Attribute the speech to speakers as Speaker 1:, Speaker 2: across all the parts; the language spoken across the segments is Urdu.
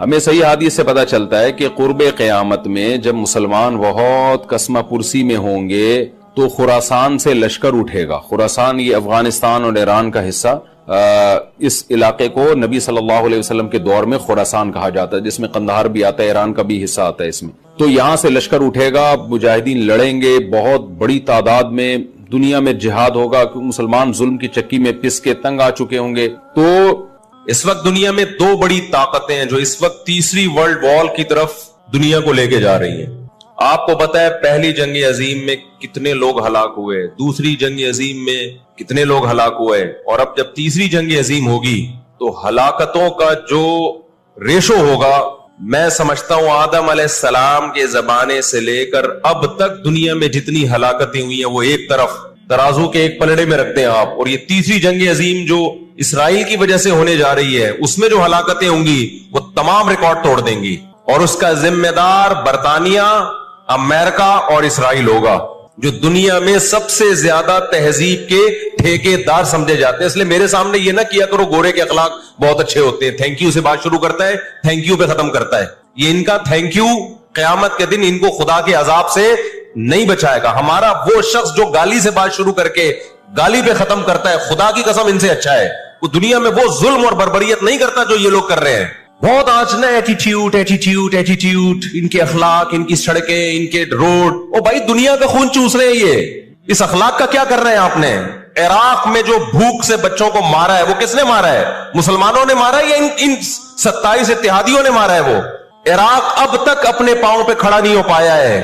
Speaker 1: ہمیں صحیح حدیث سے پتہ چلتا ہے کہ قرب قیامت میں جب مسلمان بہت کسمہ پرسی میں ہوں گے تو خراسان سے لشکر اٹھے گا. خراسان یہ افغانستان اور ایران کا حصہ، اس علاقے کو نبی صلی اللہ علیہ وسلم کے دور میں خراسان کہا جاتا ہے، جس میں قندھار بھی آتا ہے، ایران کا بھی حصہ آتا ہے اس میں. تو یہاں سے لشکر اٹھے گا، مجاہدین لڑیں گے بہت بڑی تعداد میں، دنیا میں جہاد ہوگا، مسلمان ظلم کی چکی میں پس کے تنگ آ چکے ہوں گے. تو
Speaker 2: اس وقت دنیا میں دو بڑی طاقتیں ہیں جو اس وقت تیسری ورلڈ وار کی طرف دنیا کو لے کے جا رہی ہیں. آپ کو پتا ہے پہلی جنگ عظیم میں کتنے لوگ ہلاک ہوئے، دوسری جنگ عظیم میں کتنے لوگ ہلاک ہوئے، اور اب جب تیسری جنگ عظیم ہوگی تو ہلاکتوں کا جو ریشو ہوگا، میں سمجھتا ہوں آدم علیہ السلام کے زمانے سے لے کر اب تک دنیا میں جتنی ہلاکتیں ہوئی ہیں وہ ایک طرف ترازو کے ایک پلڑے میں رکھتے ہیں آپ، اور یہ تیسری جنگ عظیم جو اسرائیل کی وجہ سے ہونے جا رہی ہے اس میں جو ہلاکتیں ہوں گی وہ تمام ریکارڈ توڑ دیں گی، اور اس کا ذمہ دار برطانیہ، امریکہ اور اسرائیل ہوگا، جو دنیا میں سب سے زیادہ تہذیب کے ٹھیکے دار سمجھے جاتے ہیں. اس لیے میرے سامنے یہ نہ کیا کرو گورے کے اخلاق بہت اچھے ہوتے ہیں، تھینک یو سے بات شروع کرتا ہے، تھینک یو پہ ختم کرتا ہے. یہ ان کا تھینک یو قیامت کے دن ان کو خدا کے عذاب سے نہیں بچائے گا. ہمارا وہ شخص جو گالی سے بات شروع کر کے گالی پہ ختم کرتا ہے، خدا کی قسم ان سے اچھا ہے. وہ دنیا میں وہ ظلم اور بربریت نہیں کرتا جو یہ لوگ کر رہے ہیں. بہت آج نا ایٹیٹیوڈ ایٹیٹیوڈ ایٹیٹیوڈ، ان کے اخلاق، ان کی سڑکیں، ان کے روڈ. او بھائی دنیا کا خون چوس رہے ہیں یہ، اس اخلاق کا کیا کر رہے ہیں آپ نے؟ عراق میں جو بھوک سے بچوں کو مارا ہے وہ کس نے مارا ہے؟ مسلمانوں نے مارا ہے یا ان 27 اتحادیوں نے مارا ہے؟ وہ عراق اب تک اپنے پاؤں پہ کھڑا نہیں ہو پایا ہے.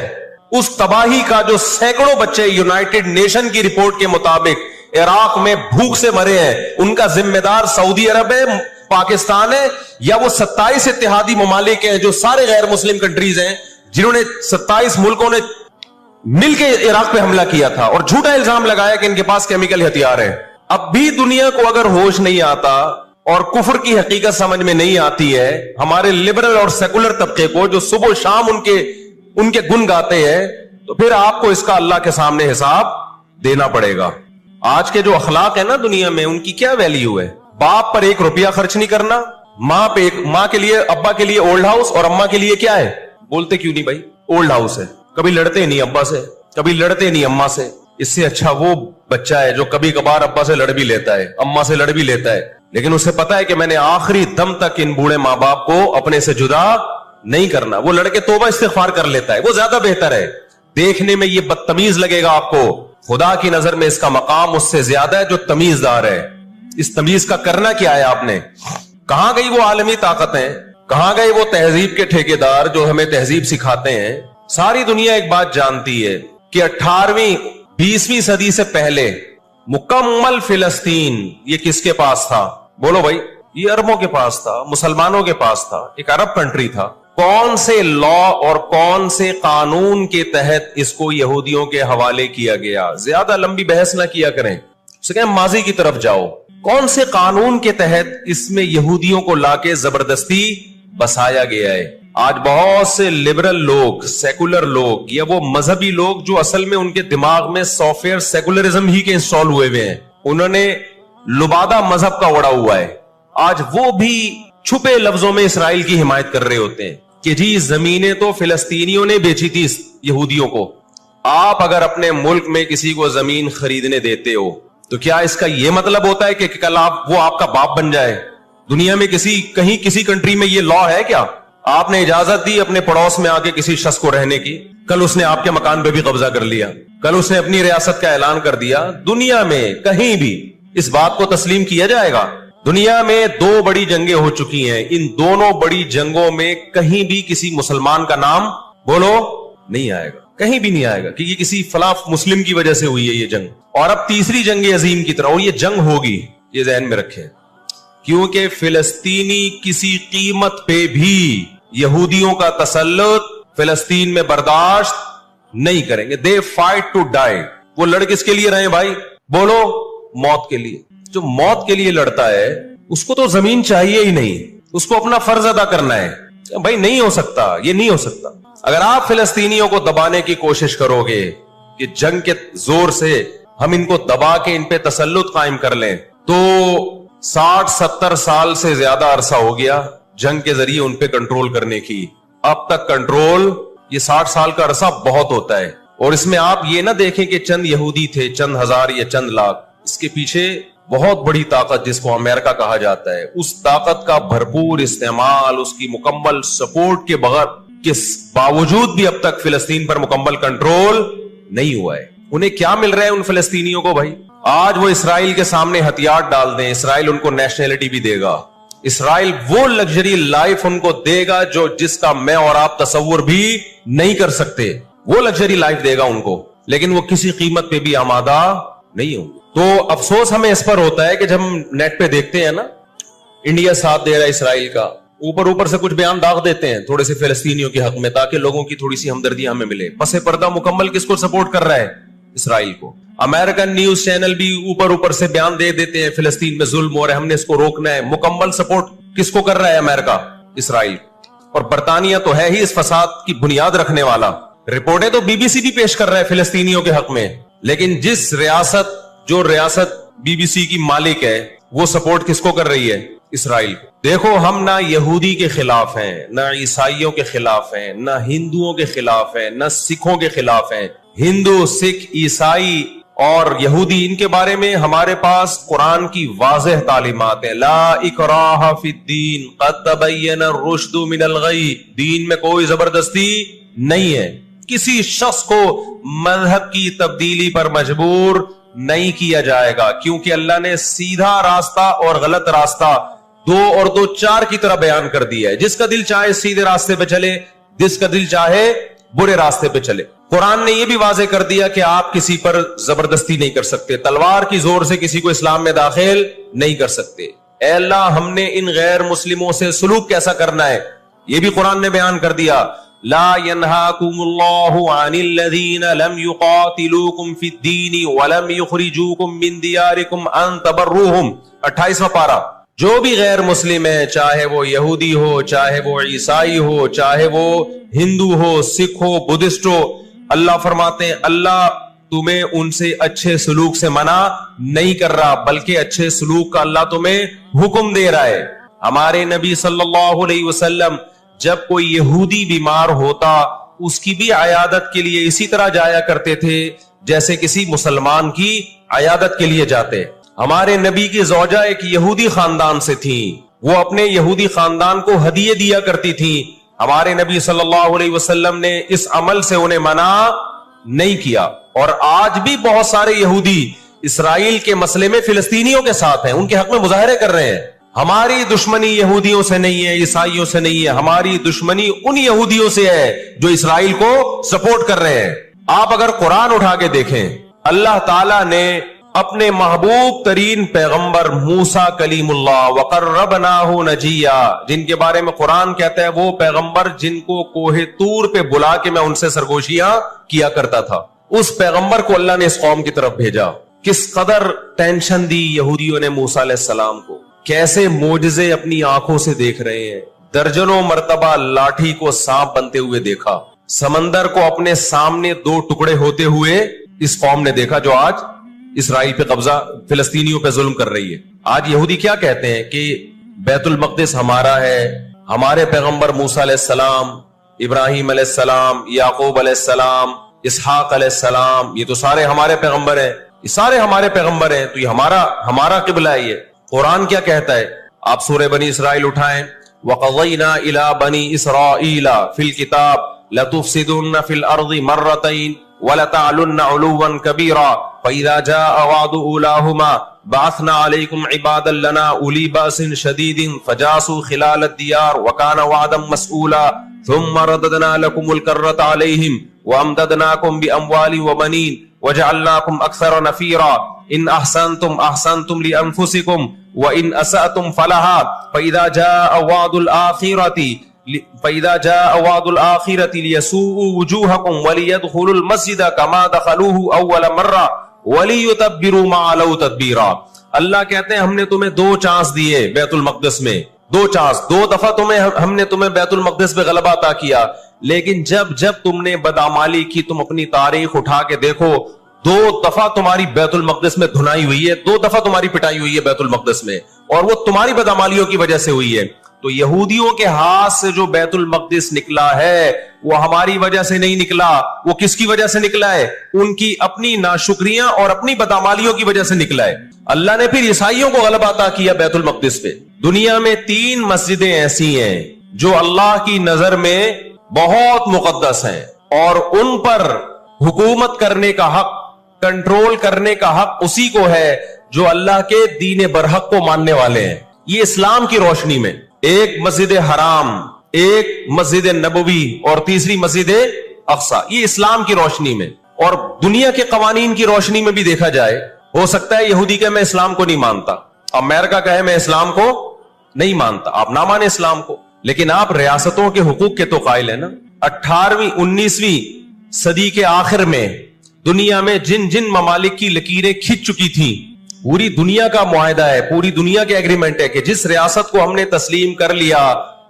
Speaker 2: اس تباہی کا جو سینکڑوں بچے یونائٹڈ نیشن کی رپورٹ کے مطابق عراق میں بھوک سے مرے ہیں، ان کا ذمہ دار سعودی عرب ہے، پاکستان ہے، یا وہ 27 اتحادی ممالک ہیں جو سارے غیر مسلم کنٹریز ہیں جنہوں نے 27 ملکوں نے مل کے عراق پہ حملہ کیا تھا اور جھوٹا الزام لگایا کہ ان کے پاس کیمیکل ہتھیار ہے. اب بھی دنیا کو اگر ہوش نہیں آتا اور کفر کی حقیقت سمجھ میں نہیں آتی ہے، ہمارے لبرل اور سیکولر طبقے کو جو صبح و شام ان کے گن گاتے ہیں، تو پھر آپ کو اس کا اللہ کے سامنے حساب دینا پڑے گا. آج کے جو اخلاق ہیں نا دنیا میں، ان کی کیا ویلیو ہے؟ باپ پر 1 روپیہ خرچ نہیں کرنا، ماں کے لیے، ابا کے لیے اولڈ ہاؤس، اور اماں کے لیے کیا ہے؟ بولتے کیوں نہیں بھائی؟ اولڈ ہاؤس ہے. کبھی لڑتے نہیں ابا سے، کبھی لڑتے نہیں اماں سے. اس سے اچھا وہ بچہ ہے جو کبھی کبھار ابا سے لڑ بھی لیتا ہے، اماں سے لڑ بھی لیتا ہے، لیکن اسے پتا ہے کہ میں نے آخری دم تک ان بوڑھے ماں باپ کو اپنے سے جدا نہیں کرنا. وہ لڑکے توبہ استغفار کر لیتا ہے، وہ زیادہ بہتر ہے. دیکھنے میں یہ بدتمیز لگے گا آپ کو، خدا کی نظر میں اس کا مقام اس سے زیادہ ہے جو تمیز دار ہے. اس تمیز کا کرنا کیا ہے آپ نے؟ کہاں گئی وہ عالمی طاقتیں؟ کہاں گئے وہ تہذیب کے ٹھیکیدار جو ہمیں تہذیب سکھاتے ہیں؟ ساری دنیا ایک بات جانتی ہے کہ 18ویں 20ویں صدی سے پہلے مکمل فلسطین یہ کس کے پاس تھا؟ بولو بھائی. یہ عربوں کے پاس تھا، مسلمانوں کے پاس تھا، ایک عرب کنٹری تھا. کون سے لا اور کون سے قانون کے تحت اس کو یہودیوں کے حوالے کیا گیا؟ زیادہ لمبی بحث نہ کیا کریں، اسے کہیں ماضی کی طرف جاؤ. کون سے قانون کے تحت اس میں یہودیوں کو لا کے زبردستی بسایا گیا ہے؟ آج بہت سے لبرل لوگ، سیکولر لوگ، یا وہ مذہبی لوگ جو اصل میں ان کے دماغ میں سافٹ ویئر سیکولرزم ہی کے انسٹال ہوئے ہیں، انہوں نے لبادہ مذہب کا اڑا ہوا ہے. آج وہ بھی چھپے لفظوں میں اسرائیل کی حمایت کر رہے ہوتے ہیں کہ جی زمینیں تو فلسطینیوں نے بیچی تھی یہودیوں کو. آپ اگر اپنے ملک میں کسی کو زمین خریدنے دیتے ہو تو کیا اس کا یہ مطلب ہوتا ہے کہ کل وہ آپ کا باپ بن جائے؟ دنیا میں کہیں کسی کنٹری میں یہ لا ہے کیا؟ آپ نے اجازت دی اپنے پڑوس میں آ کے کسی شخص کو رہنے کی، کل اس نے آپ کے مکان پہ بھی قبضہ کر لیا، کل اس نے اپنی ریاست کا اعلان کر دیا. دنیا میں کہیں بھی اس بات کو تسلیم کیا جائے گا؟ دنیا میں 2 بڑی جنگیں ہو چکی ہیں، ان دونوں بڑی جنگوں میں کہیں بھی کسی مسلمان کا نام بولو نہیں آئے گا، کہیں بھی نہیں آئے گا کہ یہ کسی فلاں مسلم کی وجہ سے ہوئی ہے یہ جنگ. اور اب تیسری جنگ عظیم کی طرح، اور یہ جنگ ہوگی، یہ ذہن میں رکھیں، کیونکہ فلسطینی کسی قیمت پہ بھی یہودیوں کا تسلط فلسطین میں برداشت نہیں کریں گے. They fight to die. وہ لڑ کس کے لیے رہے بھائی؟ بولو موت کے لیے. جو موت کے لیے لڑتا ہے اس کو تو زمین چاہیے ہی نہیں، اس کو اپنا فرض ادا کرنا ہے. بھائی نہیں ہو سکتا، یہ نہیں ہو سکتا. اگر آپ فلسطینیوں کو دبانے کی کوشش کرو گے کہ جنگ کے زور سے ہم ان کو دبا کے ان پہ تسلط قائم کر لیں، تو 60-70 سال سے زیادہ عرصہ ہو گیا جنگ کے ذریعے ان پہ کنٹرول کرنے کی. اب تک کنٹرول، یہ 60 سال کا عرصہ بہت ہوتا ہے. اور اس میں آپ یہ نہ دیکھیں کہ چند یہودی تھے، چند ہزار یا چند لاکھ. اس کے پیچھے بہت بڑی طاقت جس کو امریکہ کہا جاتا ہے، اس طاقت کا بھرپور استعمال، اس کی مکمل سپورٹ کے بغیر کے باوجود بھی اب تک فلسطین پر مکمل کنٹرول نہیں ہوا ہے. انہیں کیا مل رہا ہے ان فلسطینیوں کو بھائی؟ آج وہ اسرائیل کے سامنے ہتھیار ڈال دیں، اسرائیل ان کو نیشنلٹی بھی دے گا، اسرائیل وہ لگژری لائف ان کو دے گا جو جس کا میں اور آپ تصور بھی نہیں کر سکتے. وہ لگژری لائف دے گا ان کو، لیکن وہ کسی قیمت پہ بھی آمادہ نہیں ہوں گے. تو افسوس ہمیں اس پر ہوتا ہے کہ جب ہم نیٹ پہ دیکھتے ہیں نا انڈیا ساتھ دے رہا ہے اسرائیل کا، اوپر سے کچھ بیان داغ دیتے ہیں تھوڑے سے فلسطینیوں کے حق میں تاکہ لوگوں کی تھوڑی سی ہمدردی ہمیں ملے. پس پردہ مکمل کس کو سپورٹ کر رہا ہے؟ اسرائیل کو. امریکن نیوز چینل بھی اوپر سے بیان دے دیتے ہیں فلسطین میں ظلم ہو رہا ہے، ہم نے اس کو روکنا ہے. مکمل سپورٹ کس کو کر رہا ہے امریکہ؟ اسرائیل. اور برطانیہ تو ہے ہی اس فساد کی بنیاد رکھنے والا. رپورٹیں تو بی بی سی بھی پیش کر رہا ہے فلسطینیوں کے حق میں، لیکن جو ریاست بی بی سی کی مالک ہے وہ سپورٹ کس کو کر رہی ہے؟ اسرائیل کو. دیکھو ہم نہ یہودی کے خلاف ہیں، نہ عیسائیوں کے خلاف ہیں، نہ ہندوؤں کے خلاف ہیں، نہ سکھوں کے خلاف ہیں. ہندو، سکھ، عیسائی اور یہودی، ان کے بارے میں ہمارے پاس قرآن کی واضح تعلیمات ہیں. لا اکراہ فی الدین قد تبین الرشد من الغی. دین میں کوئی زبردستی نہیں ہے. کسی شخص کو مذہب کی تبدیلی پر مجبور نہیں کیا جائے گا، کیونکہ اللہ نے سیدھا راستہ اور غلط راستہ 2 اور 2 4 کی طرح بیان کر دیا ہے. جس کا دل چاہے سیدھے راستے پہ چلے، جس کا دل چاہے برے راستے پہ چلے. قرآن نے یہ بھی واضح کر دیا کہ آپ کسی پر زبردستی نہیں کر سکتے، تلوار کی زور سے کسی کو اسلام میں داخل نہیں کر سکتے. اے اللہ ہم نے ان غیر مسلموں سے سلوک کیسا کرنا ہے یہ بھی قرآن نے بیان کر دیا. لا ينهاكم الله عن الذين لم يقاتلوكم في الدين ولم يخرجوكم من دياركم ان تبروهم. 28واں پارہ. جو بھی غیر مسلم ہے، چاہے وہ یہودی ہو، چاہے وہ عیسائی ہو، چاہے وہ ہندو ہو، سکھ ہو، بدھسٹ ہو، اللہ فرماتے ہیں اللہ تمہیں ان سے اچھے سلوک سے منع نہیں کر رہا، بلکہ اچھے سلوک کا اللہ تمہیں حکم دے رہا ہے. ہمارے نبی صلی اللہ علیہ وسلم جب کوئی یہودی بیمار ہوتا اس کی بھی عیادت کے لیے اسی طرح جایا کرتے تھے جیسے کسی مسلمان کی عیادت کے لیے جاتے. ہمارے نبی کی زوجہ ایک یہودی خاندان سے تھی، وہ اپنے یہودی خاندان کو ہدیے دیا کرتی تھی. ہمارے نبی صلی اللہ علیہ وسلم نے اس عمل سے انہیں منع نہیں کیا. اور آج بھی بہت سارے یہودی اسرائیل کے مسئلے میں فلسطینیوں کے ساتھ ہیں، ان کے حق میں مظاہرے کر رہے ہیں. ہماری دشمنی یہودیوں سے نہیں ہے، عیسائیوں سے نہیں ہے، ہماری دشمنی ان یہودیوں سے ہے جو اسرائیل کو سپورٹ کر رہے ہیں. آپ اگر قرآن اٹھا کے دیکھیں، اللہ تعالیٰ نے اپنے محبوب ترین پیغمبر موسیٰ کلیم اللہ وقربناہ نجیہ، جن کے بارے میں قرآن کہتا ہے وہ پیغمبر جن کو کوہ طور پہ بلا کے میں ان سے سرگوشیاں کیا کرتا تھا، اس پیغمبر کو اللہ نے اس قوم کی طرف بھیجا. کس قدر ٹینشن دی یہودیوں نے موسیٰ علیہ السلام کو، کیسے معجزے اپنی آنکھوں سے دیکھ رہے ہیں. درجنوں مرتبہ لاٹھی کو سانپ بنتے ہوئے دیکھا، سمندر کو اپنے سامنے 2 ٹکڑے ہوتے ہوئے اس قوم نے دیکھا جو آج اسرائیل پہ قبضہ، فلسطینیوں پہ ظلم کر رہی ہے. آج یہودی کیا کہتے ہیں کہ بیت المقدس ہمارا ہے، ہمارے پیغمبر موسیٰ علیہ السلام، ابراہیم علیہ السلام، یعقوب علیہ السلام، اسحاق علیہ السلام، یہ تو سارے ہمارے پیغمبر ہیں، یہ سارے ہمارے پیغمبر ہیں، تو یہ ہمارا قبلہ ہے. یہ قرآن کیا کہتا ہے؟ آپ سورہ بنی اسرائیل اٹھائیں. وَقَضَيْنَا إِلَىٰ بَنِي إِسْرَائِيلَ فِي الْكِتَابِ لَتُفْسِدُنَّ فِي الْأَرْضِ مَرَّتَيْنِ وَلَتَعْلُنَّ عُلُوًّا كَبِيرًا فَإِذَا جَاءَ وَعْدُ أُولَاهُمَا بَعَثْنَا عَلَيْكُمْ عِبَادًا لَنَا أُولِي بَأْسٍ شَدِيدٍ فَجَاسُوا خِلَالَ الدِّيَارِ وَكَانَ وَعْدًا مَسْئُولًا ثُمَّ رَدَدْنَا لَكُمُ الْكَرَّةَ عَلَيْهِمْ وَأَمْدَدْنَاكُمْ بِأَمْوَالٍ وَبَنِينَ وَجَعَلْنَاكُمْ أَكْثَرَ نَفِيرًا إِنْ أَحْسَنْتُمْ أَحْسَنْتُمْ لِأَنفُسِكُمْ وَإِنْ أَسَأْتُمْ فَلَهَا فَإِذَا جَاءَ وَعْدُ الْآخِرَةِ لِيَسُوءُوا وُجُوهَكُمْ وَلِيَدْخُلُوا الْمَسْجِدَ كَمَا دَخَلُوهُ أَوَّلَ مَرَّةٍ وَلِيُتَبِّرُوا مَا عَلَوْا تَتْبِيرًا. اللہ کہتے ہیں ہم نے تمہیں 2 چانس دیے بیت المقدس میں، 2 چانس، 2 دفعہ ہم نے تمہیں بیت المقدس پہ غلبہ عطا کیا، لیکن جب تم نے بدعمالی کی، تم اپنی تاریخ اٹھا کے دیکھو، 2 دفعہ تمہاری بیت المقدس میں دھنائی ہوئی ہے، 2 دفعہ تمہاری پٹائی ہوئی ہے بیت المقدس میں، اور وہ تمہاری بدعمالیوں کی وجہ سے ہوئی ہے. تو یہودیوں کے ہاتھ سے جو بیت المقدس نکلا ہے وہ ہماری وجہ سے نہیں نکلا, وہ کس کی وجہ سے نکلا ہے؟ ان کی اپنی ناشکریاں اور اپنی بدعمالیوں کی وجہ سے نکلا ہے. اللہ نے پھر عیسائیوں کو غلبہ عطا کیا بیت المقدس پہ. دنیا میں 3 مسجدیں ایسی ہیں جو اللہ کی نظر میں بہت مقدس ہیں, اور ان پر حکومت کرنے کا حق, کنٹرول کرنے کا حق اسی کو ہے جو اللہ کے دین برحق کو ماننے والے ہیں. یہ اسلام کی روشنی میں, ایک مسجد حرام, ایک مسجد نبوی اور تیسری مسجد اقصی, یہ اسلام کی روشنی میں. اور دنیا کے قوانین کی روشنی میں بھی دیکھا جائے, ہو سکتا ہے یہودی کہ میں اسلام کو نہیں مانتا, امریکہ کہے میں اسلام کو نہیں مانتا, آپ نہ مانے اسلام کو, لیکن آپ ریاستوں کے حقوق کے تو قائل ہیں نا. 18ویں 19ویں صدی کے آخر میں دنیا میں جن جن ممالک کی لکیریں کھنچ چکی تھیں, پوری دنیا کا معاہدہ ہے, پوری دنیا کے ایگریمنٹ ہے کہ جس ریاست کو ہم نے تسلیم کر لیا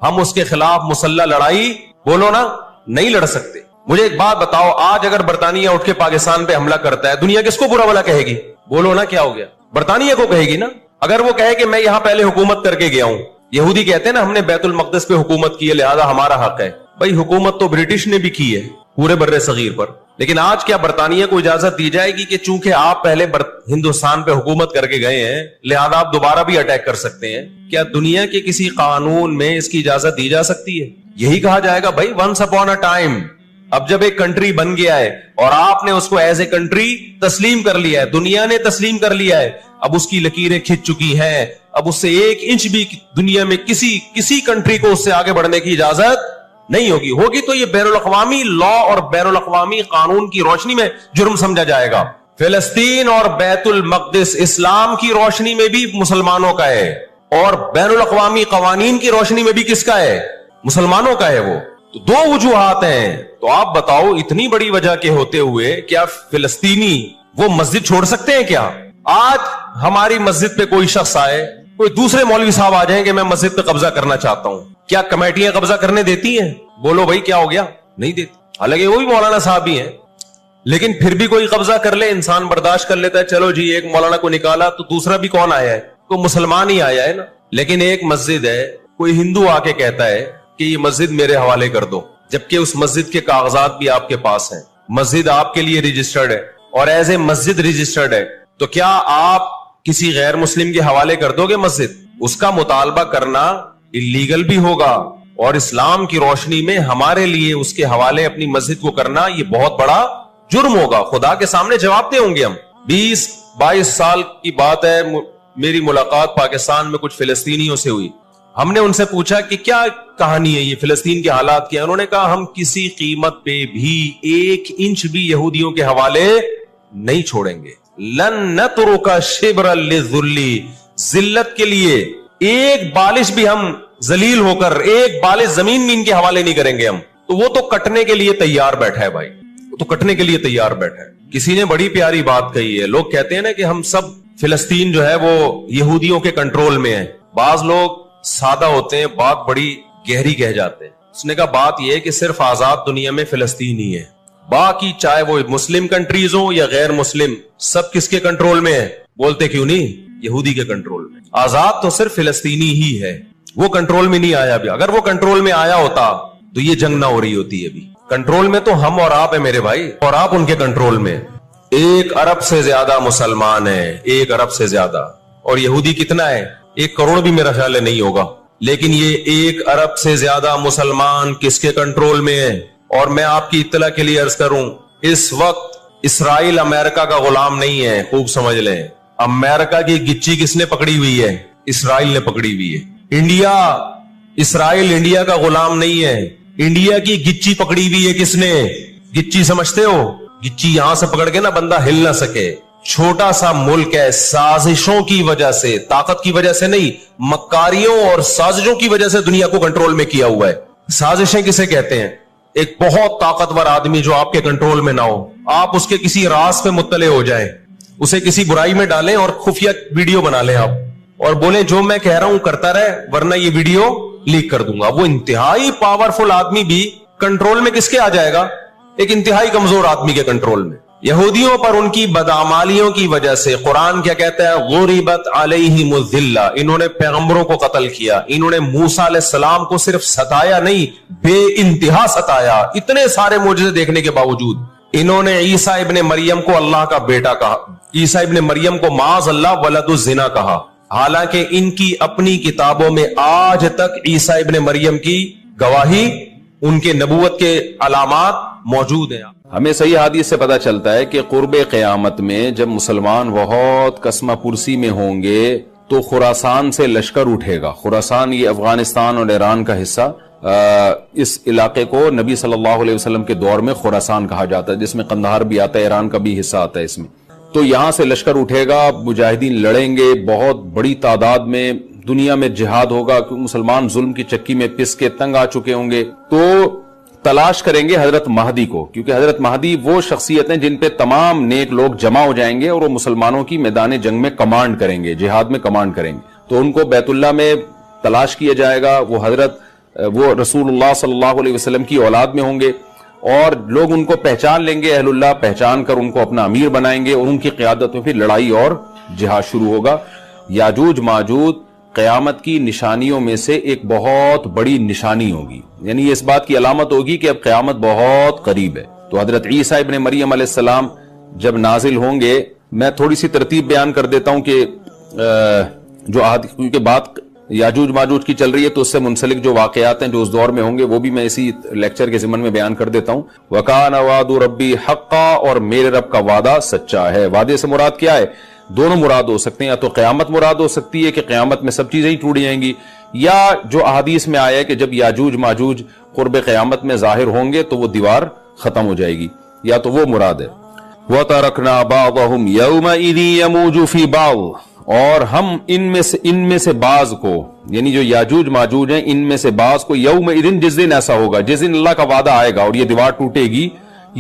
Speaker 2: ہم اس کے خلاف مسلح لڑائی, بولو نا, نہیں لڑ سکتے. مجھے ایک بات بتاؤ, آج اگر برطانیہ اٹھ کے پاکستان پہ حملہ کرتا ہے, دنیا کس کو برا بھلا کہے گی؟ بولو نا, کیا ہو گیا؟ برطانیہ کو کہے گی نا. اگر وہ کہے کہ میں یہاں پہلے حکومت کر کے گیا ہوں, یہودی کہتے ہیں نا ہم نے بیت المقدس پہ حکومت کی ہے لہذا ہمارا حق ہے. بھائی حکومت تو برٹش نے بھی کی ہے پورے بر صغیر پر, لیکن آج کیا برطانیہ کو اجازت دی جائے گی کہ چونکہ آپ پہلے ہندوستان پہ حکومت کر کے گئے ہیں لہذا آپ دوبارہ بھی اٹیک کر سکتے ہیں؟ کیا دنیا کے کسی قانون میں اس کی اجازت دی جا سکتی ہے؟ یہی کہا جائے گا بھائی ونس اپون اے ٹائم, اب جب ایک کنٹری بن گیا ہے اور آپ نے اس کو ایز اے کنٹری تسلیم کر لیا ہے, دنیا نے تسلیم کر لیا ہے, اب اس کی لکیریں کھنچ چکی ہیں, اب اس سے 1 انچ بھی دنیا میں کسی کنٹری کو اس سے آگے بڑھنے کی اجازت نہیں ہوگی. ہوگی تو یہ بین الاقوامی لا اور بین الاقوامی قانون کی روشنی میں جرم سمجھا جائے گا. فلسطین اور بیت المقدس اسلام کی روشنی میں بھی مسلمانوں کا ہے, اور بین الاقوامی قوانین کی روشنی میں بھی کس کا ہے؟ مسلمانوں کا ہے. وہ تو 2 وجوہات ہیں. تو آپ بتاؤ اتنی بڑی وجہ کے ہوتے ہوئے کیا فلسطینی وہ مسجد چھوڑ سکتے ہیں کیا؟ آج ہماری مسجد پہ کوئی شخص آئے, کوئی دوسرے مولوی صاحب آ جائیں کہ میں مسجد پہ قبضہ کرنا چاہتا ہوں, کیا کمیٹیاں قبضہ کرنے دیتی ہیں؟ بولو بھائی کیا ہو گیا؟ نہیں دیتی. حالانکہ وہ بھی مولانا صاحب ہی ہیں, لیکن پھر بھی کوئی قبضہ کر لے انسان برداشت کر لیتا ہے, چلو جی ایک مولانا کو نکالا تو دوسرا بھی کون آیا ہے؟ تو مسلمان ہی آیا ہے نا. لیکن ایک مسجد ہے, کوئی ہندو آ کے کہتا ہے کہ یہ مسجد میرے حوالے کر دو, جبکہ اس مسجد کے کاغذات بھی آپ کے پاس ہیں, مسجد آپ کے لیے رجسٹرڈ ہے اور ایز اے مسجد رجسٹرڈ ہے, تو کیا آپ کسی غیر مسلم کے حوالے کر دو گے مسجد؟ اس کا مطالبہ کرنا اللیگل بھی ہوگا, اور اسلام کی روشنی میں ہمارے لیے اس کے حوالے اپنی مسجد کو کرنا یہ بہت بڑا جرم ہوگا. خدا کے سامنے جواب دے ہوں گے ہم. 20-22 سال کی بات ہے, میری ملاقات پاکستان میں کچھ فلسطینیوں سے ہوئی. ہم نے ان سے پوچھا کہ کیا کہانی ہے, یہ فلسطین کے حالات کیا؟ انہوں نے کہا ہم کسی قیمت پہ بھی 1 انچ بھی یہودیوں کے حوالے نہیں چھوڑیں گے. لن نترک شبرا للذل, ذلت کے لیے ایک بالش بھی ہم ذلیل ہو کر ایک بالش زمین بھی ان کے حوالے نہیں کریں گے ہم. تو وہ تو کٹنے کے لیے تیار بیٹھا ہے بھائی, وہ تو کٹنے کے لیے تیار بیٹھا ہے. کسی نے بڑی پیاری بات کہی ہے, لوگ کہتے ہیں نا کہ ہم سب فلسطین جو ہے وہ یہودیوں کے کنٹرول میں ہے. بعض لوگ سادہ ہوتے ہیں, بات بڑی گہری کہہ جاتے ہیں. اس نے کہا بات یہ ہے کہ صرف آزاد دنیا میں فلسطین ہی ہے, باقی چاہے وہ مسلم کنٹریز ہوں یا غیر مسلم, سب کس کے کنٹرول میں ہے؟ بولتے کیوں نہیں؟ یہودی کے کنٹرول میں. آزاد تو صرف فلسطینی ہی ہے, وہ کنٹرول میں نہیں آیا ابھی. اگر وہ کنٹرول میں آیا ہوتا تو یہ جنگ نہ ہو رہی ہوتی ہے. ابھی کنٹرول میں تو ہم اور آپ ہیں میرے بھائی, اور آپ ان کے کنٹرول میں. 1 ارب سے زیادہ مسلمان ہیں, 1 ارب سے زیادہ, اور یہودی کتنا ہے؟ 1 کروڑ بھی میرا خیال ہے نہیں ہوگا. لیکن یہ 1 ارب سے زیادہ مسلمان کس کے کنٹرول میں ہے؟ اور میں آپ کی اطلاع کے لیے عرض کروں, اس وقت اسرائیل امریکہ کا غلام نہیں ہے, خوب سمجھ لیں. امریکہ کی گچی کس نے پکڑی ہوئی ہے؟ اسرائیل نے پکڑی ہوئی ہے. اسرائیل انڈیا کا غلام نہیں ہے, انڈیا کی گچی پکڑی ہوئی ہے. کس نے؟ گچی سمجھتے ہو؟ گچی یہاں سے پکڑ کے نا بندہ ہل نہ سکے. چھوٹا سا ملک ہے, سازشوں کی وجہ سے, طاقت کی وجہ سے نہیں, مکاریوں اور سازشوں کی وجہ سے دنیا کو کنٹرول میں کیا ہوا ہے. سازشیں کسے کہتے ہیں؟ ایک بہت طاقتور آدمی جو آپ کے کنٹرول میں نہ ہو, آپ اس کے کسی راز پہ مطلع ہو جائیں, اسے کسی برائی میں ڈالیں اور خفیہ ویڈیو بنا لیں آپ, اور بولیں جو میں کہہ رہا ہوں کرتا رہے ورنہ یہ ویڈیو لیک کر دوں گا. وہ انتہائی پاورفل آدمی بھی کنٹرول میں کس کے آ جائے گا؟ ایک انتہائی کمزور آدمی کے کنٹرول میں. یہودیوں پر ان کی بدعمالیوں کی وجہ سے قرآن کیا کہتا ہے؟ غربت علیہم الذلہ، انہوں نے پیغمبروں کو قتل کیا، انہوں نے موسیٰ علیہ السلام کو صرف ستایا نہیں، بے انتہا ستایا، اتنے سارے معجزے دیکھنے کے باوجود انہوں نے عیسیٰ ابن مریم کو اللہ کا بیٹا کہا، عیسیٰ ابن مریم کو معاذ اللہ ولد الزنا کہا، حالانکہ ان کی اپنی کتابوں میں آج تک عیسیٰ ابن مریم کی گواہی، ان کے نبوت کے علامات موجود ہیں۔
Speaker 1: ہمیں صحیح حدیث سے پتا چلتا ہے کہ قرب قیامت میں جب مسلمان بہت کسمہ پرسی میں ہوں گے تو خراسان سے لشکر اٹھے گا۔ خراسان یہ افغانستان اور ایران کا حصہ، اس علاقے کو نبی صلی اللہ علیہ وسلم کے دور میں خراسان کہا جاتا ہے، جس میں قندھار بھی آتا ہے، ایران کا بھی حصہ آتا ہے اس میں۔ تو یہاں سے لشکر اٹھے گا، مجاہدین لڑیں گے بہت بڑی تعداد میں، دنیا میں جہاد ہوگا کیونکہ مسلمان ظلم کی چکی میں پس کے تنگ آ چکے ہوں گے۔ تو تلاش کریں گے حضرت مہدی کو، کیونکہ حضرت مہدی وہ شخصیت ہیں جن پہ تمام نیک لوگ جمع ہو جائیں گے اور وہ مسلمانوں کی میدان جنگ میں کمانڈ کریں گے، جہاد میں کمانڈ کریں گے۔ تو ان کو بیت اللہ میں تلاش کیا جائے گا، وہ رسول اللہ صلی اللہ علیہ وسلم کی اولاد میں ہوں گے اور لوگ ان کو پہچان لیں گے، اہل اللہ پہچان کر ان کو اپنا امیر بنائیں گے اور ان کی قیادت میں پھر لڑائی اور جہاد شروع ہوگا۔ یاجوج ماجوج قیامت کی نشانیوں میں سے ایک بہت بڑی نشانی ہوگی، یعنی یہ اس بات کی علامت ہوگی کہ اب قیامت بہت قریب ہے۔ تو حضرت عیسیٰ ابن مریم علیہ السلام جب نازل ہوں گے، میں تھوڑی سی ترتیب بیان کر دیتا ہوں کہ کیونکہ بات یاجوج ماجوج کی چل رہی ہے تو اس سے منسلک جو واقعات ہیں جو اس دور میں ہوں گے وہ بھی میں اسی لیکچر کے ضمن میں بیان کر دیتا ہوں۔ وَكَانَ وَعْدُ رَبِّي حَقًّا، اور میرے رب کا وعدہ سچا ہے۔ وعدے سے مراد کیا ہے؟ دونوں مراد ہو سکتے ہیں، یا تو قیامت مراد ہو سکتی ہے کہ قیامت میں سب چیزیں ہی ٹوٹ جائیں گی، یا جو احادیث میں آیا ہے کہ جب یاجوج ماجوج قرب قیامت میں ظاہر ہوں گے تو وہ دیوار ختم ہو جائے گی، یا تو وہ مراد ہے۔ وَتَرَكْنَا بَعْضَهُمْ يَوْمَئِذٍ يَمُوجُ فِي بَعْضٍ، اور ہم ان میں سے بعض کو، یعنی جو یاجوج ماجوج ہیں ان میں سے بعض کو، یومئذ جس دن ایسا ہوگا، جس دن اللہ کا وعدہ آئے گا اور یہ دیوار ٹوٹے گی،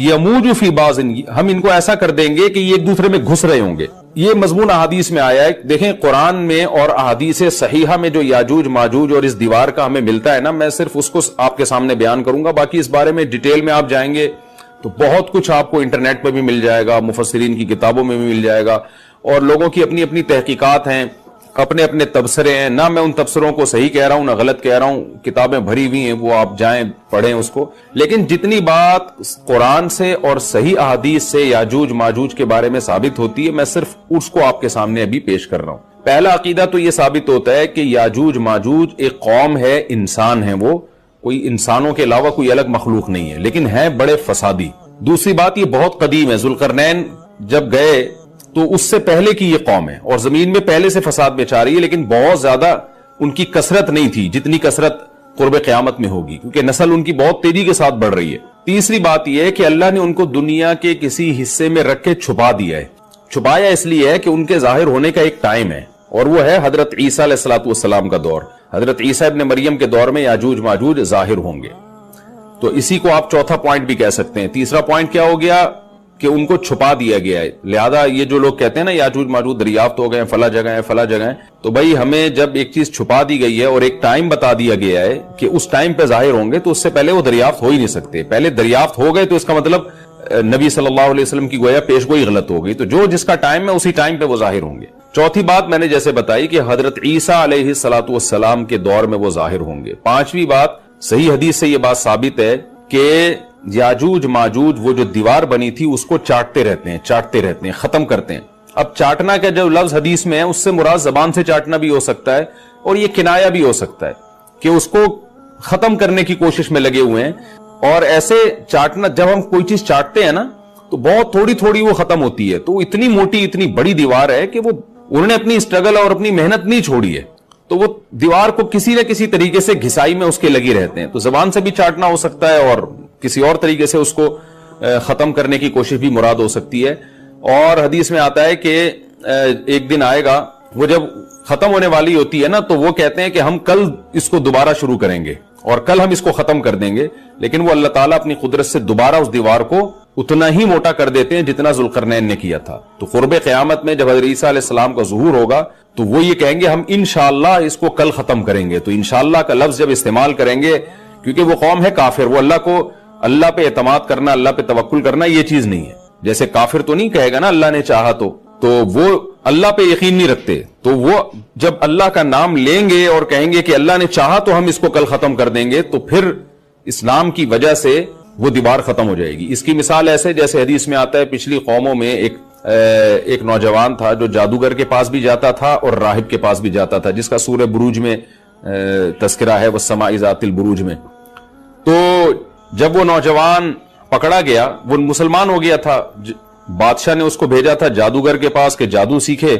Speaker 1: یموج فی بعض، ہم ان کو ایسا کر دیں گے کہ یہ ایک دوسرے میں گھس رہے ہوں گے۔ یہ مضمون احادیث میں آیا ہے، دیکھیں قرآن میں اور احادیث صحیحہ میں جو یاجوج ماجوج اور اس دیوار کا ہمیں ملتا ہے نا، میں صرف اس کو آپ کے سامنے بیان کروں گا، باقی اس بارے میں ڈیٹیل میں آپ جائیں گے تو بہت کچھ آپ کو انٹرنیٹ پہ بھی مل جائے گا، مفسرین کی کتابوں میں بھی مل جائے گا، اور لوگوں کی اپنی اپنی تحقیقات ہیں، اپنے اپنے تبصرے ہیں، نہ میں ان تبصروں کو صحیح کہہ رہا ہوں نہ غلط کہہ رہا ہوں، کتابیں بھری ہوئی ہیں، وہ آپ جائیں پڑھیں اس کو، لیکن جتنی بات قرآن سے اور صحیح احادیث سے یاجوج ماجوج کے بارے میں ثابت ہوتی ہے، میں صرف اس کو آپ کے سامنے ابھی پیش کر رہا ہوں۔ پہلا عقیدہ تو یہ ثابت ہوتا ہے کہ یاجوج ماجوج ایک قوم ہے، انسان ہیں، وہ کوئی انسانوں کے علاوہ کوئی الگ مخلوق نہیں ہے، لیکن ہیں بڑے فسادی۔ دوسری بات، یہ بہت قدیم ہے، ذوالقرنین جب گئے تو اس سے پہلے کی یہ قوم ہے اور زمین میں پہلے سے فساد مچا رہی ہے، لیکن بہت زیادہ ان کی کثرت نہیں تھی جتنی کثرت قرب قیامت میں ہوگی، کیونکہ نسل ان کی بہت تیزی کے ساتھ بڑھ رہی ہے۔ تیسری بات یہ ہے کہ اللہ نے ان کو دنیا کے کسی حصے میں رکھ کے چھپا دیا ہے۔ چھپایا اس لیے ہے کہ ان کے ظاہر ہونے کا ایک ٹائم ہے، اور وہ ہے حضرت عیسیٰ علیہ الصلوۃ والسلام کا دور۔ حضرت عیسیٰ ابن مریم کے دور میں یاجوج ماجوج ظاہر ہوں گے، تو اسی کو آپ چوتھا پوائنٹ بھی کہہ سکتے ہیں۔ تیسرا پوائنٹ کیا ہو گیا کہ ان کو چھپا دیا گیا ہے، لہذا یہ جو لوگ کہتے ہیں نا یاجوج ماجوج دریافت ہو گئے ہیں، فلاں جگہ ہے فلاں جگہ ہے، تو بھائی ہمیں جب ایک چیز چھپا دی گئی ہے اور ایک ٹائم بتا دیا گیا ہے کہ اس ٹائم پہ ظاہر ہوں گے، تو اس سے پہلے وہ دریافت ہو ہی نہیں سکتے۔ پہلے دریافت ہو گئے تو اس کا مطلب نبی صلی اللہ علیہ وسلم کی گویا پیش گوئی غلط ہو گئی، تو جو جس کا ٹائم ہے اسی ٹائم پہ وہ ظاہر ہوں گے۔ چوتھی بات میں نے جیسے بتائی کہ حضرت عیسیٰ علیہ الصلوۃ والسلام کے دور میں وہ ظاہر ہوں گے۔ پانچویں بات، صحیح حدیث سے یہ بات ثابت ہے کہ یاجوج ماجوج وہ جو دیوار بنی تھی اس کو چاٹتے رہتے ہیں، ختم کرتے ہیں۔ اب چاٹنا کا جو لفظ حدیث میں ہے اس سے مراد زبان سے چاٹنا بھی ہو سکتا ہے اور یہ کنایا بھی ہو سکتا ہے کہ اس کو ختم کرنے کی کوشش میں لگے ہوئے ہیں۔ اور ایسے چاٹنا، جب ہم کوئی چیز چاٹتے ہیں نا تو بہت تھوڑی تھوڑی وہ ختم ہوتی ہے، تو اتنی موٹی اتنی بڑی دیوار ہے کہ وہ انہوں نے اپنی اسٹرگل اور اپنی محنت نہیں چھوڑی ہے، تو وہ دیوار کو کسی نہ کسی طریقے سے گھسائی میں اس کے لگی رہتے ہیں۔ تو زبان سے بھی چاٹنا ہو سکتا ہے اور کسی اور طریقے سے اس کو ختم کرنے کی کوشش بھی مراد ہو سکتی ہے۔ اور حدیث میں آتا ہے کہ ایک دن آئے گا، وہ جب ختم ہونے والی ہوتی ہے نا تو وہ کہتے ہیں کہ ہم کل اس کو دوبارہ شروع کریں گے اور کل ہم اس کو ختم کر دیں گے، لیکن وہ اللہ تعالیٰ اپنی قدرت سے دوبارہ اس دیوار کو اتنا ہی موٹا کر دیتے ہیں جتنا ذوالقرنین نے کیا تھا۔ تو قرب قیامت میں جب حضرت عیسیٰ علیہ السلام کا ظہور ہوگا تو وہ یہ کہیں گے ہم انشاءاللہ اس کو کل ختم کریں گے۔ تو انشاءاللہ کا لفظ جب استعمال کریں گے، کیونکہ وہ قوم ہے کافر، وہ اللہ پہ اعتماد کرنا، اللہ پہ توکل کرنا یہ چیز نہیں ہے، جیسے کافر تو نہیں کہے گا نا اللہ نے چاہا تو وہ اللہ پہ یقین نہیں رکھتے، تو وہ جب اللہ کا نام لیں گے اور کہیں گے کہ اللہ نے چاہا تو ہم اس کو کل ختم کر دیں گے، تو پھر اسلام کی وجہ سے وہ دیوار ختم ہو جائے گی۔ اس کی مثال ایسے جیسے حدیث میں آتا ہے، پچھلی قوموں میں ایک نوجوان تھا جو جادوگر کے پاس بھی جاتا تھا اور راہب کے پاس بھی جاتا تھا، جس کا سورہ بروج میں تذکرہ ہے، والسماء ذات البروج میں۔ تو جب وہ نوجوان پکڑا گیا، وہ مسلمان ہو گیا تھا، بادشاہ نے اس کو بھیجا تھا جادوگر کے پاس کہ جادو سیکھے،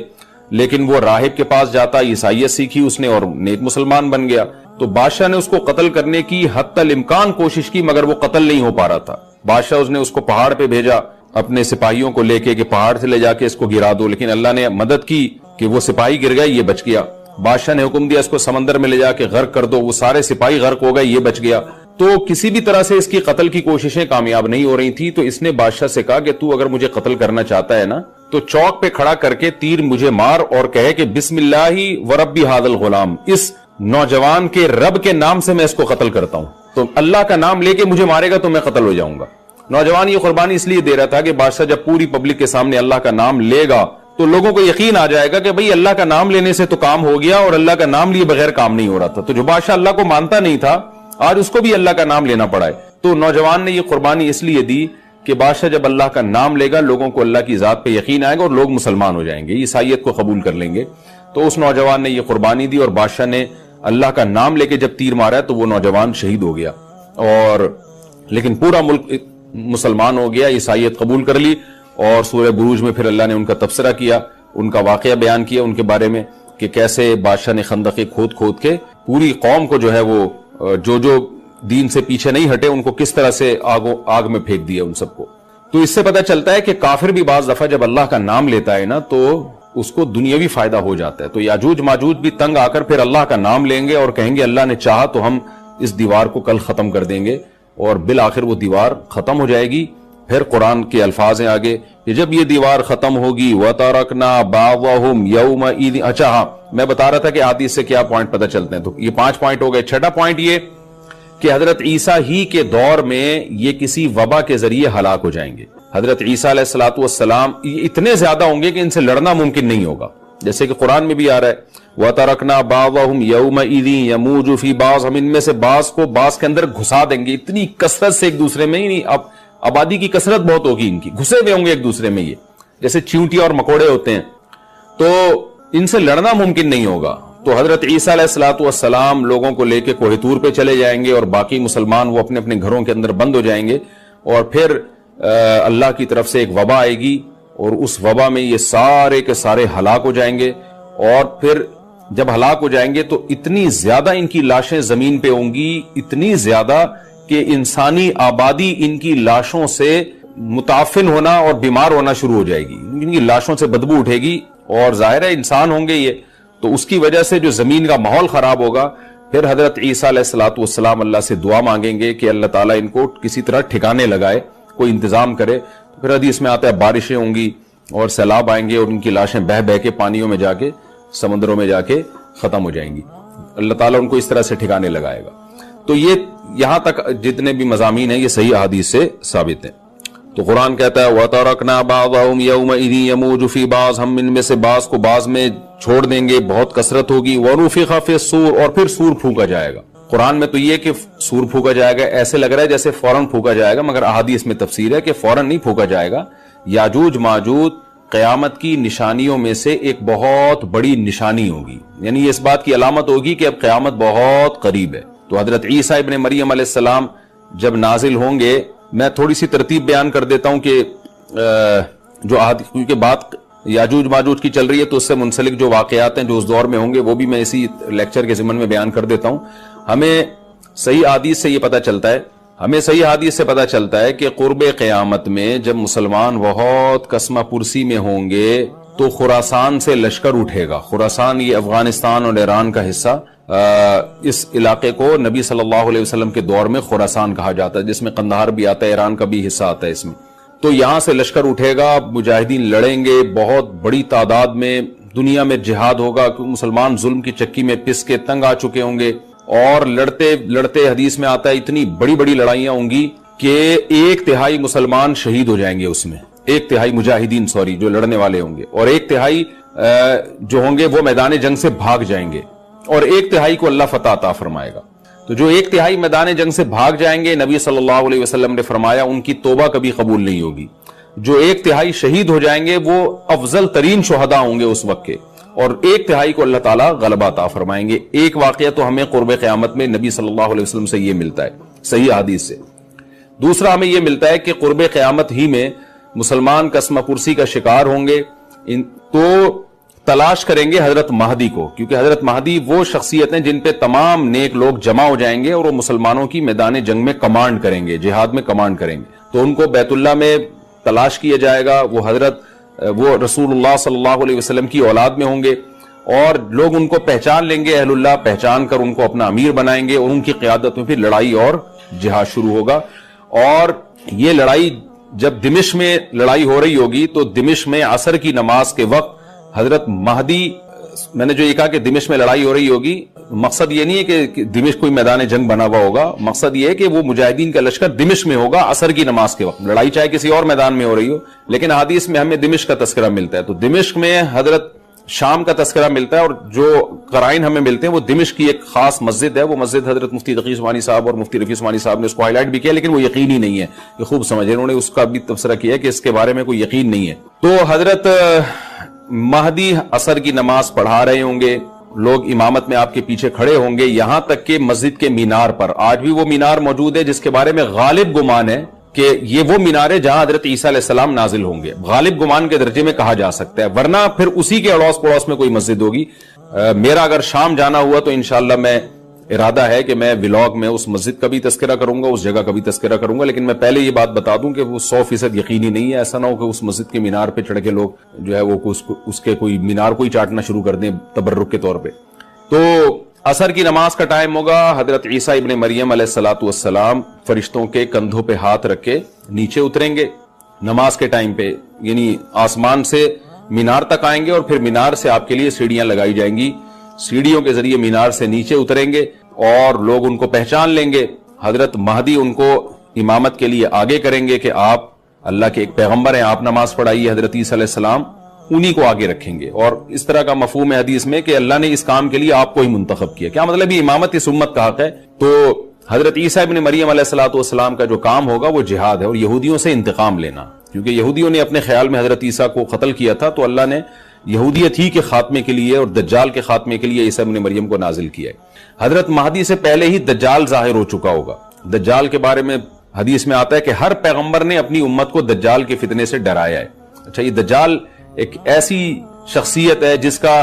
Speaker 1: لیکن وہ راہب کے پاس جاتا، عیسائیت سیکھی اس نے اور نیک مسلمان بن گیا۔ تو بادشاہ نے اس کو قتل کرنے کی حتی الامکان کوشش کی، مگر وہ قتل نہیں ہو پا رہا تھا۔ بادشاہ نے اس کو پہاڑ پہ بھیجا اپنے سپاہیوں کو لے کے کہ پہاڑ سے لے جا کے اس کو گرا دو، لیکن اللہ نے مدد کی کہ وہ سپاہی گر گئے، یہ بچ گیا۔ بادشاہ نے حکم دیا اس کو سمندر میں لے جا کے غرق کر دو، وہ سارے سپاہی غرق ہو گئے، یہ بچ گیا۔ تو کسی بھی طرح سے اس کی قتل کی کوششیں کامیاب نہیں ہو رہی تھی، تو اس نے بادشاہ سے کہا کہ تو اگر مجھے قتل کرنا چاہتا ہے نا تو چوک پہ کھڑا کر کے تیر مجھے مار اور کہے کہ بسم اللہ وربی ھذا الغلام، اس نوجوان کے رب کے نام سے میں اس کو قتل کرتا ہوں، تو اللہ کا نام لے کے مجھے مارے گا تو میں قتل ہو جاؤں گا۔ نوجوان یہ قربانی اس لیے دے رہا تھا کہ بادشاہ جب پوری پبلک کے سامنے اللہ کا نام لے گا تو لوگوں کو یقین آ جائے گا کہ بھئی اللہ کا نام لینے سے تو کام ہو گیا، اور اللہ کا نام لیے بغیر کام نہیں ہو رہا تھا۔ تو جو بادشاہ اللہ کو مانتا نہیں تھا، آج اس کو بھی اللہ کا نام لینا پڑا ہے۔ تو نوجوان نے یہ قربانی اس لیے دی کہ بادشاہ جب اللہ کا نام لے گا، لوگوں کو اللہ کی ذات پہ یقین آئے گا اور لوگ مسلمان ہو جائیں گے، عیسائیت کو قبول کر لیں گے۔ تو اس نوجوان نے یہ قربانی دی، اور بادشاہ نے اللہ کا نام لے کے جب تیر مارا تو وہ نوجوان شہید ہو گیا، اور لیکن پورا ملک مسلمان ہو گیا، عیسائیت قبول کر لی۔ اور سورہ بروج میں پھر اللہ نے ان کا تبصرہ کیا، ان کا واقعہ بیان کیا ان کے بارے میں کہ کیسے بادشاہ نے خندقیں کھود کھود کے پوری قوم کو جو ہے وہ جو دین سے پیچھے نہیں ہٹے ان کو کس طرح سے آگ میں پھینک دیا ان سب کو۔ تو اس سے پتہ چلتا ہے کہ کافر بھی بعض دفعہ جب اللہ کا نام لیتا ہے نا تو اس کو دنیاوی فائدہ ہو جاتا ہے۔ تو یاجوج ماجوج بھی تنگ آ کر پھر اللہ کا نام لیں گے اور کہیں گے اللہ نے چاہا تو ہم اس دیوار کو کل ختم کر دیں گے، اور بالآخر وہ دیوار ختم ہو جائے گی۔ پھر قرآن کے الفاظ ہیں آگے کہ جب یہ دیوار ختم ہوگی وَتَرَكْنَا بَعْضَهُمْ يَوْمَئِذٍ۔ اچھا ہاں، میں بتا رہا تھا کہ حدیث سے کیا پوائنٹ پتہ چلتے ہیں، تو یہ 5 پوائنٹ ہو گئے۔ چھٹا پوائنٹ یہ کہ حضرت عیسیٰ ہی کے دور میں یہ کسی وبا کے ذریعے ہلاک ہو جائیں گے۔ حضرت عیسیٰ علیہ الصلوۃ والسلام یہ اتنے زیادہ ہوں گے کہ ان سے لڑنا ممکن نہیں ہوگا، جیسے کہ قرآن میں بھی آ رہا ہے وَتَرَكْنَا بَعْضَهُمْ يَوْمَئِذٍ يَمُوجُ فِي بَعْضٍ، ہم ان میں سے بعض کو بعض کے اندر گھسا دیں گے، اتنی کثرت سے ایک دوسرے میں ہی نہیں، اب آبادی کی کثرت بہت ہوگی، ان کی گھسے ہوئے ہوں گے ایک دوسرے میں، یہ جیسے چیونٹی اور مکوڑے ہوتے ہیں، تو ان سے لڑنا ممکن نہیں ہوگا۔ تو حضرت عیسیٰ علیہ الصلوۃ والسلام لوگوں کو لے کے کوہ طور پہ چلے جائیں گے، اور باقی مسلمان وہ اپنے اپنے گھروں کے اندر بند ہو جائیں گے، اور پھر اللہ کی طرف سے ایک وبا آئے گی، اور اس وبا میں یہ سارے کے سارے ہلاک ہو جائیں گے۔ اور پھر جب ہلاک ہو جائیں گے تو اتنی زیادہ ان کی لاشیں زمین پہ ہوں گی، اتنی زیادہ کہ انسانی آبادی ان کی لاشوں سے متعفن ہونا اور بیمار ہونا شروع ہو جائے گی، ان کی لاشوں سے بدبو اٹھے گی، اور ظاہر ہے انسان ہوں گے یہ، تو اس کی وجہ سے جو زمین کا ماحول خراب ہوگا۔ پھر حضرت عیسیٰ علیہ الصلوۃ والسلام اللہ سے دعا مانگیں گے کہ اللہ تعالیٰ ان کو کسی طرح ٹھکانے لگائے، کوئی انتظام کرے۔ پھر حدیث میں آتا ہے بارشیں ہوں گی اور سیلاب آئیں گے، اور ان کی لاشیں بہہ بہہ کے پانیوں میں جا کے سمندروں میں جا کے ختم ہو جائیں گی، اللہ تعالیٰ ان کو اس طرح سے ٹھکانے لگائے گا۔ تو یہ یہاں تک جتنے بھی مضامین ہیں یہ صحیح احادیث سے ثابت ہیں۔ تو قرآن کہتا ہے وَتَرَكْنَا بَعْضَهُمْ يَوْمَئِذٍ يَمُوجُ فِي بَعْضٍ، ہم ان میں سے بعض کو بعض میں چھوڑ دیں گے، بہت کثرت ہوگی۔ وَنُفِخَ فِي الصُّورِ، اور پھر سور پھونکا جائے گا۔ قرآن میں تو یہ کہ سور پھونکا جائے گا ایسے لگ رہا ہے جیسے فوراً پھونکا جائے گا، مگر احادیث میں تفسیر ہے کہ فوراً نہیں پھونکا جائے گا۔ یاجوج ماجوج قیامت کی نشانیوں میں سے ایک بہت بڑی نشانی ہوگی، یعنی یہ اس بات کی علامت ہوگی کہ اب قیامت بہت قریب ہے۔ تو حضرت عیسیٰ ابن مریم علیہ السلام جب نازل ہوں گے، میں تھوڑی سی ترتیب بیان کر دیتا ہوں کہ جو کیونکہ بات یاجوج ماجوج کی چل رہی ہے تو اس سے منسلک جو واقعات ہیں جو اس دور میں ہوں گے وہ بھی میں اسی لیکچر کے ضمن میں بیان کر دیتا ہوں۔ ہمیں صحیح حدیث سے یہ پتہ چلتا ہے کہ قرب قیامت میں جب مسلمان بہت کسمہ پرسی میں ہوں گے تو خراسان سے لشکر اٹھے گا۔ خراسان یہ افغانستان اور ایران کا حصہ، اس علاقے کو نبی صلی اللہ علیہ وسلم کے دور میں خراسان کہا جاتا ہے، جس میں قندھار بھی آتا ہے، ایران کا بھی حصہ آتا ہے اس میں۔ تو یہاں سے لشکر اٹھے گا، مجاہدین لڑیں گے بہت بڑی تعداد میں، دنیا میں جہاد ہوگا، مسلمان ظلم کی چکی میں پس کے تنگ آ چکے ہوں گے، اور لڑتے لڑتے حدیث میں آتا ہے اتنی بڑی بڑی لڑائیاں ہوں گی کہ 1/3 مسلمان شہید ہو جائیں گے اس میں، ایک تہائی مجاہدین جو لڑنے والے ہوں گے، اور ایک تہائی جو ہوں گے وہ میدان جنگ سے بھاگ جائیں گے، اور ایک تہائی کو اللہ فتح عطا فرمائے گا۔ تو جو ایک تہائی میدان جنگ سے بھاگ جائیں گے، نبی صلی اللہ علیہ وسلم نے فرمایا ان کی توبہ کبھی قبول نہیں ہوگی۔ جو ایک تہائی شہید ہو جائیں گے وہ افضل ترین شہداء ہوں گے اس وقت کے، اور ایک تہائی کو اللہ تعالیٰ غلبہ عطا فرمائیں گے۔ ایک واقعہ تو ہمیں قرب قیامت میں نبی صلی اللہ علیہ وسلم سے یہ ملتا ہے صحیح حدیث سے۔ دوسرا ہمیں یہ ملتا ہے کہ قرب قیامت ہی میں مسلمان قسمہ پرسی کا شکار ہوں گے، تو تلاش کریں گے حضرت مہدی کو، کیونکہ حضرت مہدی وہ شخصیت ہیں جن پہ تمام نیک لوگ جمع ہو جائیں گے اور وہ مسلمانوں کی میدان جنگ میں کمانڈ کریں گے، جہاد میں کمانڈ کریں گے۔ تو ان کو بیت اللہ میں تلاش کیا جائے گا، وہ رسول اللہ صلی اللہ علیہ وسلم کی اولاد میں ہوں گے، اور لوگ ان کو پہچان لیں گے، اہل اللہ پہچان کر ان کو اپنا امیر بنائیں گے، اور ان کی قیادت میں پھر لڑائی اور جہاد شروع ہوگا۔ اور یہ لڑائی جب دمشق میں لڑائی ہو رہی ہوگی تو دمشق میں عصر کی نماز کے وقت حضرت مہدی، میں نے جو یہ کہا کہ دمشق میں لڑائی ہو رہی ہوگی، مقصد یہ نہیں ہے کہ دمشق کوئی میدان جنگ بنا ہوا ہوگا، مقصد یہ ہے کہ وہ مجاہدین کا لشکر دمشق میں ہوگا عصر کی نماز کے وقت، لڑائی چاہے کسی اور میدان میں ہو رہی ہو، لیکن حدیث میں ہمیں دمشق کا تذکرہ ملتا ہے۔ تو دمشق میں حضرت شام کا تذکرہ ملتا ہے، اور جو قرائن ہمیں ملتے ہیں وہ دمشق کی ایک خاص مسجد ہے، وہ مسجد حضرت مفتی تقی عثمانی صاحب اور مفتی رفیع عثمانی صاحب نے اس کو ہائی لائٹ بھی کیا، لیکن وہ یقینی نہیں ہے، یہ خوب سمجھے، انہوں نے اس کا بھی تبصرہ کیا کہ اس کے بارے میں کوئی یقین نہیں ہے۔ تو حضرت مہدی عصر کی نماز پڑھا رہے ہوں گے، لوگ امامت میں آپ کے پیچھے کھڑے ہوں گے، یہاں تک کہ مسجد کے مینار پر، آج بھی وہ مینار موجود ہے جس کے بارے میں غالب گمان ہے کہ یہ وہ مینار ہے جہاں حضرت عیسیٰ علیہ السلام نازل ہوں گے، غالب گمان کے درجے میں کہا جا سکتا ہے، ورنہ پھر اسی کے اڑوس پڑوس میں کوئی مسجد ہوگی۔ میرا اگر شام جانا ہوا تو انشاءاللہ میں ارادہ ہے کہ میں ولاگ میں اس مسجد کا بھی تذکرہ کروں گا، اس جگہ کا بھی تذکرہ کروں گا، لیکن میں پہلے یہ بات بتا دوں کہ وہ 100% یقینی نہیں ہے، ایسا نہ ہو کہ اس مسجد کے مینار پہ چڑھ کے لوگ جو ہے وہ اس کے کوئی مینار کو ہی چاٹنا شروع کر دیں تبرک کے طور پہ۔ تو عصر کی نماز کا ٹائم ہوگا، حضرت عیسیٰ ابن مریم علیہ الصلوۃ والسلام فرشتوں کے کندھوں پہ ہاتھ رکھ کے نیچے اتریں گے نماز کے ٹائم پہ، یعنی آسمان سے مینار تک آئیں گے، اور پھر مینار سے آپ کے لیے سیڑھیاں لگائی جائیں گی، سیڑھیوں کے ذریعے مینار سے نیچے اتریں گے اور لوگ ان کو پہچان لیں گے۔ حضرت مہدی ان کو امامت کے لیے آگے کریں گے کہ آپ اللہ کے ایک پیغمبر ہیں، آپ نماز پڑھائیے، حضرت عیسیٰ علیہ السلام انہی کو آگے رکھیں گے، اور اس طرح کا مفہوم ہے حدیث میں کہ اللہ نے اس کام کے لیے آپ کو ہی منتخب کیا۔ کیا مطلب یہ امامت اس امت کا حق ہے؟ تو حضرت عیسیٰ ابن مریم علیہ الصلوۃ والسلام کا جو کام ہوگا وہ جہاد ہے، اور یہودیوں سے انتقام لینا، کیونکہ یہودیوں نے اپنے خیال میں حضرت عیسیٰ کو قتل کیا تھا، تو اللہ نے یہودیت ہی کے خاتمے کے لیے اور دجال کے خاتمے کے لیے عیسیٰ ابن مریم کو نازل کیا ہے۔ حضرت مہدی سے پہلے ہی دجال ظاہر ہو چکا ہوگا۔ دجال کے بارے میں حدیث میں آتا ہے کہ ہر پیغمبر نے اپنی امت کو دجال کے فتنے سے ڈرایا ہے۔ اچھا، یہ دجال ایک ایسی شخصیت ہے جس کا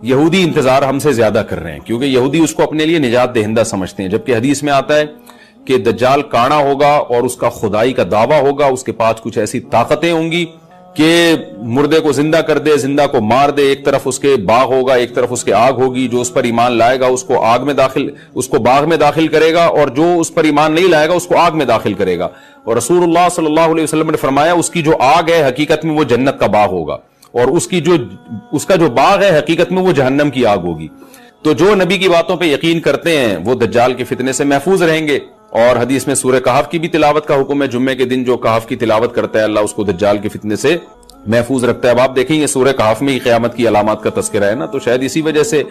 Speaker 1: یہودی انتظار ہم سے زیادہ کر رہے ہیں، کیونکہ یہودی اس کو اپنے لیے نجات دہندہ سمجھتے ہیں، جبکہ حدیث میں آتا ہے کہ دجال کانا ہوگا اور اس کا خدائی کا دعویٰ ہوگا، اس کے پاس کچھ ایسی طاقتیں ہوں گی کہ مردے کو زندہ کر دے، زندہ کو مار دے، ایک طرف اس کے باغ ہوگا، ایک طرف اس کے آگ ہوگی، جو اس پر ایمان لائے گا اس کو باغ میں داخل کرے گا، اور جو اس پر ایمان نہیں لائے گا اس کو آگ میں داخل کرے گا۔ اور رسول اللہ صلی اللہ علیہ وسلم نے فرمایا اس کی جو آگ ہے حقیقت میں وہ جنت کا باغ ہوگا، اور اس کا جو باغ ہے حقیقت میں وہ جہنم کی آگ ہوگی۔ تو جو نبی کی باتوں پہ یقین کرتے ہیں وہ دجال کے فتنے سے محفوظ رہیں گے۔ اور حدیث میں سورہ کہف کی بھی تلاوت کا حکم ہے، جمعے کے دن جو کہف کی تلاوت کرتا ہے اللہ اس کو دجال کے فتنے سے محفوظ رکھتا ہے۔ اب آپ دیکھیں یہ سورہ کہف میں ہی قیامت کی علامات کا تذکرہ ہے نا، تو شاید اسی وجہ سے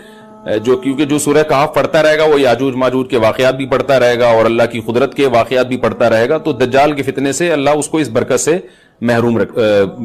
Speaker 1: کیونکہ جو سورہ کہف پڑھتا رہے گا وہ یاجوج ماجوج کے واقعات بھی پڑھتا رہے گا اور اللہ کی قدرت کے واقعات بھی پڑھتا رہے گا، تو دجال کے فتنے سے اللہ اس کو اس برکت سے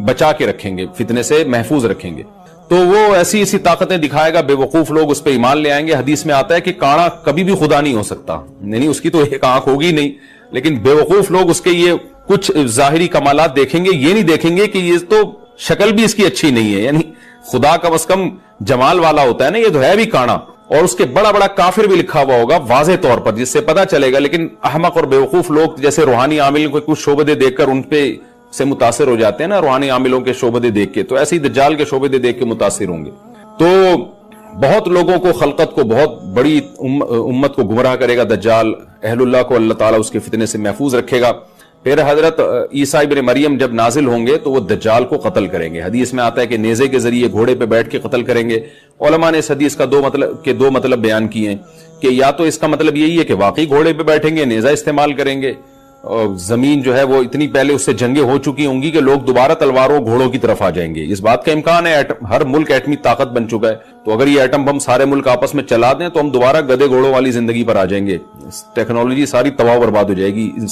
Speaker 1: بچا کے رکھیں گے، فتنے سے محفوظ رکھیں گے۔ تو وہ ایسی طاقتیں دکھائے گا، بے وقوف لوگ اس پہ ایمان لے آئیں گے۔ حدیث میں آتا ہے کہ کانا کبھی بھی خدا نہیں ہو سکتا، یعنی اس کی تو ایک آنکھ ہوگی نہیں، لیکن بے وقوف لوگ اس کے یہ کچھ ظاہری کمالات دیکھیں گے، یہ نہیں دیکھیں گے کہ یہ تو شکل بھی اس کی اچھی نہیں ہے، یعنی خدا کم از کم جمال والا ہوتا ہے نا، یہ تو ہے بھی کانا، اور اس کے بڑا بڑا کافر بھی لکھا ہوا ہوگا واضح طور پر جس سے پتا چلے گا۔ لیکن احمق اور بیوقوف لوگ جیسے روحانی عاملوں کو کچھ شعبدے دیکھ کر ان پہ سے متاثر ہو جاتے ہیں نا، روحانی عاملوں کے شعبدے دیکھ کے، تو ایسے ہی دجال کے شعبدے دیکھ کے متاثر ہوں گے۔ تو بہت لوگوں کو، خلقت کو، بہت بڑی امت کو گمراہ کرے گا دجال، اہل اللہ کو اللہ تعالیٰ اس کے فتنے سے محفوظ رکھے گا۔ پھر حضرت عیسیٰ ابن مریم جب نازل ہوں گے تو وہ دجال کو قتل کریں گے۔ حدیث میں آتا ہے کہ نیزے کے ذریعے گھوڑے پہ بیٹھ کے قتل کریں گے۔ علماء نے اس حدیث کا دو مطلب بیان کیے ہیں کہ یا تو اس کا مطلب یہی ہے کہ واقعی گھوڑے پہ بیٹھیں گے، نیزہ استعمال کریں گے، زمین جو ہے وہ اتنی پہلے اس سے جنگیں ہو چکی ہوں گی کہ لوگ دوبارہ تلواروں گھوڑوں کی طرف آ جائیں گے. اس بات کا امکان ہے. ہر ملک ایٹمی طاقت بن چکا ہے, تو اگر یہ ایٹم بم سارے ملک آپس میں چلا دیں تو ہم دوبارہ گدے گھوڑوں والی زندگی پر آ جائیں گے. ٹیکنالوجی ساری تباہ و برباد ہو جائے گی. انسان